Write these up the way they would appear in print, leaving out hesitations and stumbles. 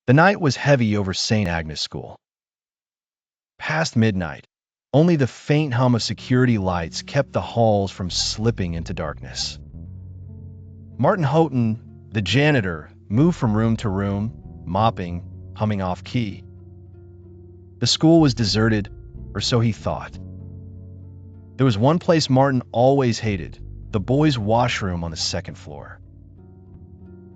The night was heavy over St. Agnes School. Past midnight, only the faint hum of security lights kept the halls from slipping into darkness. Martin Houghton, the janitor, moved from room to room, mopping, humming off key. The school was deserted, or so he thought. There was one place Martin always hated, the boys' washroom on the second floor.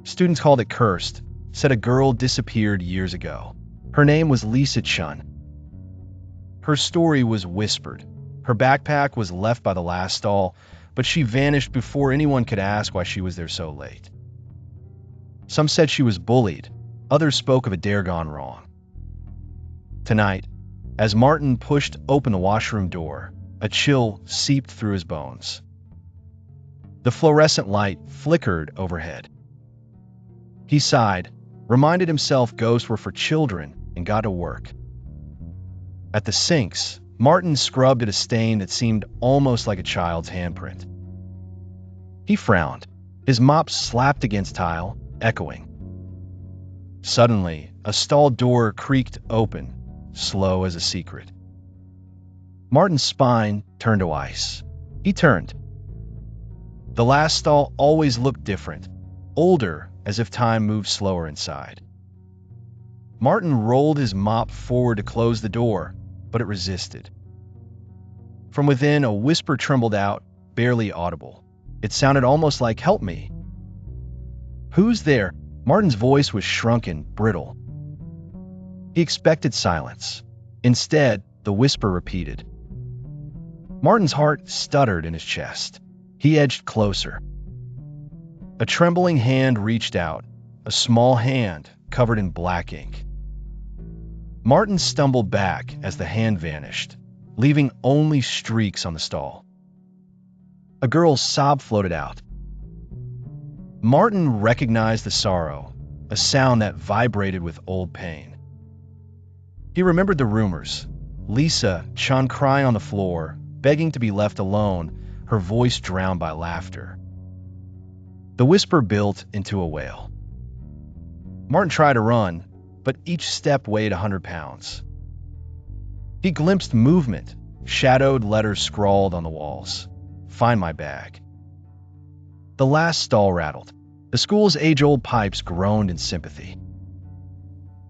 Students called it cursed, said a girl disappeared years ago. Her name was Lisa Chun. Her story was whispered. Her backpack was left by the last stall, but she vanished before anyone could ask why she was there so late. Some said she was bullied. Others spoke of a dare gone wrong. Tonight, as Martin pushed open the washroom door, a chill seeped through his bones. The fluorescent light flickered overhead. He sighed, reminded himself ghosts were for children, and got to work. At the sinks, Martin scrubbed at a stain that seemed almost like a child's handprint. He frowned. His mop slapped against tile, echoing. Suddenly, a stall door creaked open, slow as a secret. Martin's spine turned to ice. He turned. The last stall always looked different, older, as if time moved slower inside. Martin rolled his mop forward to close the door, but it resisted. From within, a whisper trembled out, barely audible. It sounded almost like, "Help me." "Who's there?" Martin's voice was shrunken, brittle. He expected silence. Instead, the whisper repeated. Martin's heart stuttered in his chest. He edged closer. A trembling hand reached out, a small hand covered in black ink. Martin stumbled back as the hand vanished, leaving only streaks on the stall. A girl's sob floated out. Martin recognized the sorrow, a sound that vibrated with old pain. He remembered the rumors. Lisa Chun crying on the floor, begging to be left alone, her voice drowned by laughter. The whisper built into a wail. Martin tried to run, but each step weighed 100 pounds. He glimpsed movement, shadowed letters scrawled on the walls. "Find my bag." The last stall rattled. The school's age-old pipes groaned in sympathy.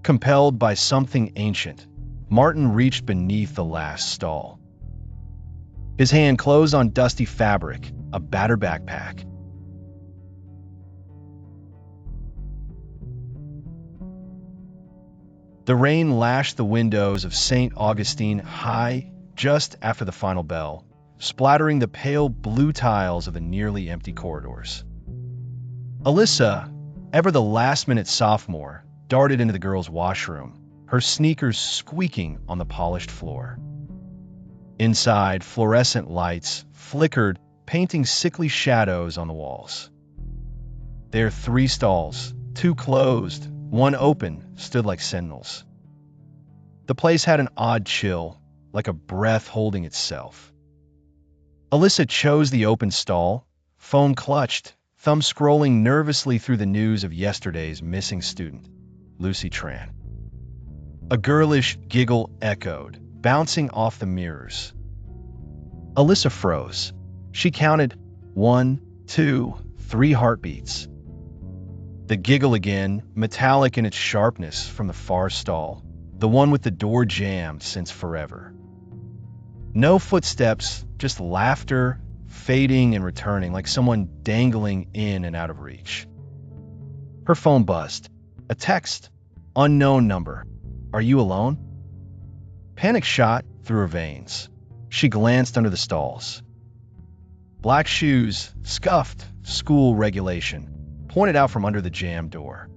Compelled by something ancient, Martin reached beneath the last stall. His hand closed on dusty fabric, a battered backpack. The rain lashed the windows of St. Augustine High just after the final bell, splattering the pale blue tiles of the nearly empty corridors. Alyssa, ever the last-minute sophomore, darted into the girls' washroom, her sneakers squeaking on the polished floor. Inside, fluorescent lights flickered, painting sickly shadows on the walls. Their 3 stalls, 2 closed, 1 open, stood like sentinels. The place had an odd chill, like a breath holding itself. Alyssa chose the open stall, phone clutched, thumb scrolling nervously through the news of yesterday's missing student, Lucy Tran. A girlish giggle echoed, bouncing off the mirrors. Alyssa froze. She counted 1, 2, 3 heartbeats. The giggle again, metallic in its sharpness from the far stall, the one with the door jammed since forever. No footsteps, just laughter, fading and returning like someone dangling in and out of reach. Her phone buzzed. A text. Unknown number. "Are you alone?" Panic shot through her veins. She glanced under the stalls. Black shoes, scuffed, school regulation, pointed out from under the jammed door.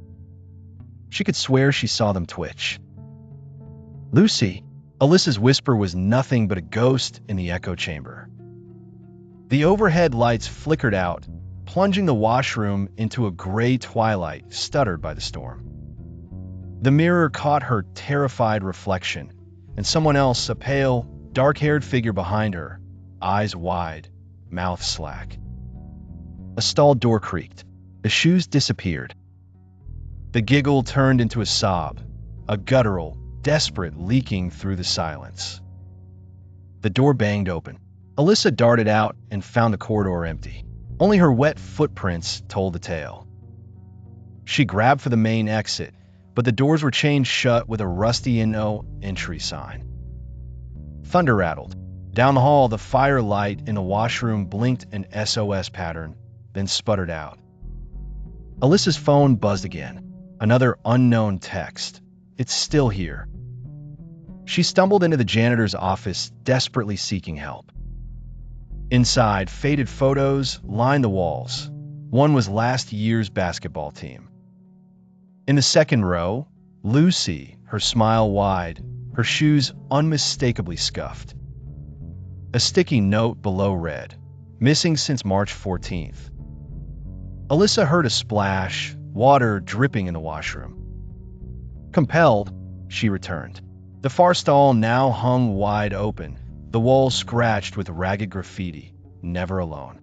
She could swear she saw them twitch. "Lucy!" Alyssa's whisper was nothing but a ghost in the echo chamber. The overhead lights flickered out, plunging the washroom into a gray twilight stuttered by the storm. The mirror caught her terrified reflection, and someone else, a pale, dark-haired figure behind her, eyes wide, mouth slack. A stall door creaked. The shoes disappeared. The giggle turned into a sob, a guttural, desperate leaking through the silence. The door banged open. Alyssa darted out and found the corridor empty. Only her wet footprints told the tale. She grabbed for the main exit, but the doors were chained shut with a rusty "No Entry" sign. Thunder rattled. Down the hall, the firelight in the washroom blinked an SOS pattern, then sputtered out. Alyssa's phone buzzed again. Another unknown text. "It's still here." She stumbled into the janitor's office, desperately seeking help. Inside, faded photos lined the walls. One was last year's basketball team. In the second row, Lucy, her smile wide, her shoes unmistakably scuffed. A sticky note below read, "Missing since March 14th." Alyssa heard a splash, water dripping in the washroom. Compelled, she returned. The far stall now hung wide open, the walls scratched with ragged graffiti, "Never alone."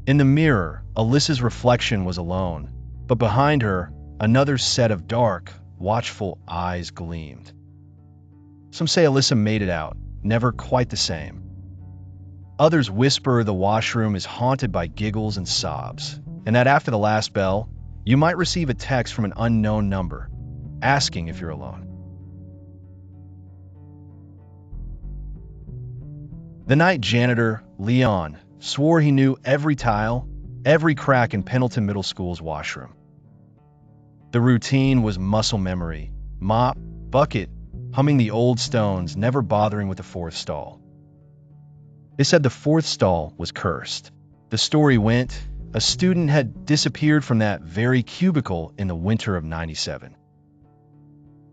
In the mirror, Alyssa's reflection was alone, but behind her, another set of dark, watchful eyes gleamed. Some say Alyssa made it out, never quite the same. Others whisper the washroom is haunted by giggles and sobs, and that after the last bell, you might receive a text from an unknown number, asking if you're alone. The night janitor, Leon, swore he knew every tile, every crack in Pendleton Middle School's washroom. The routine was muscle memory, mop, bucket, humming the old stones, never bothering with the fourth stall. They said the fourth stall was cursed. The story went, a student had disappeared from that very cubicle in the winter of '97.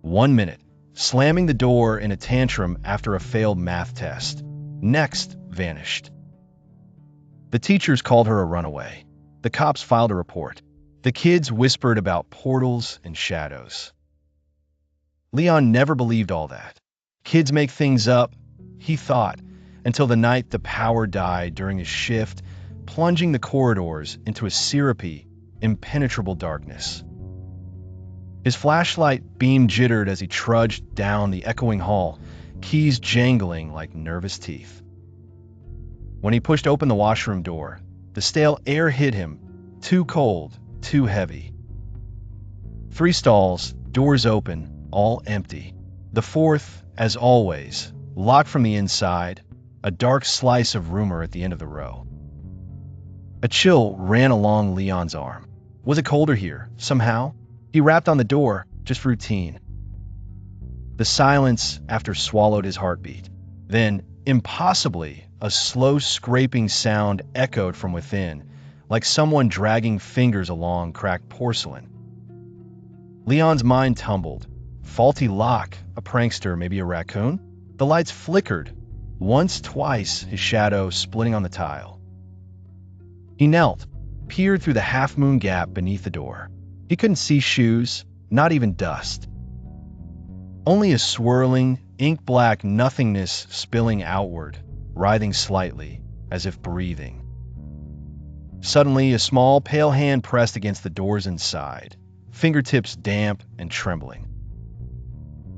1 minute, slamming the door in a tantrum after a failed math test. Next, vanished. The teachers called her a runaway. The cops filed a report. The kids whispered about portals and shadows. Leon never believed all that. Kids make things up, he thought, until the night the power died during his shift, plunging the corridors into a syrupy, impenetrable darkness. His flashlight beam jittered as he trudged down the echoing hall, keys jangling like nervous teeth. When he pushed open the washroom door, the stale air hit him, too cold, too heavy. 3 stalls, doors open, all empty. The fourth, as always, locked from the inside, a dark slice of rumor at the end of the row. A chill ran along Leon's arm. Was it colder here, somehow? He rapped on the door, just routine. The silence after swallowed his heartbeat. Then, impossibly, a slow scraping sound echoed from within, like someone dragging fingers along cracked porcelain. Leon's mind tumbled. Faulty lock, a prankster, maybe a raccoon? The lights flickered. Once, twice, his shadow splitting on the tile. He knelt, peered through the half-moon gap beneath the door. He couldn't see shoes, not even dust. Only a swirling, ink-black nothingness spilling outward, writhing slightly, as if breathing. Suddenly, a small, pale hand pressed against the doors inside, fingertips damp and trembling.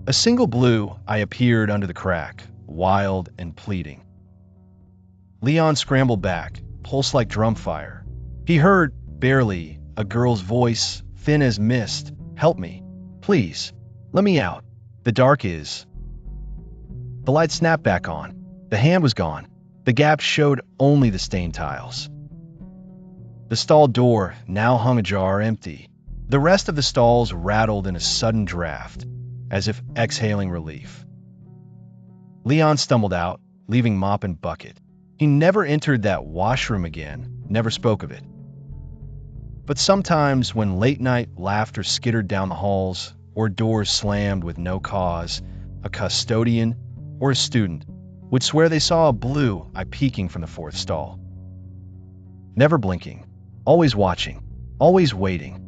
A single blue eye appeared under the crack, wild and pleading. Leon scrambled back, pulse like drum fire. He heard, barely, a girl's voice, thin as mist, "Help me. Please. Let me out. The dark is..." The light snapped back on. The hand was gone. The gap showed only the stained tiles. The stall door now hung ajar, empty. The rest of the stalls rattled in a sudden draft, as if exhaling relief. Leon stumbled out, leaving mop and bucket. He never entered that washroom again, never spoke of it. But sometimes when late-night laughter skittered down the halls, or doors slammed with no cause, a custodian or a student would swear they saw a blue eye peeking from the fourth stall. Never blinking, always watching, always waiting.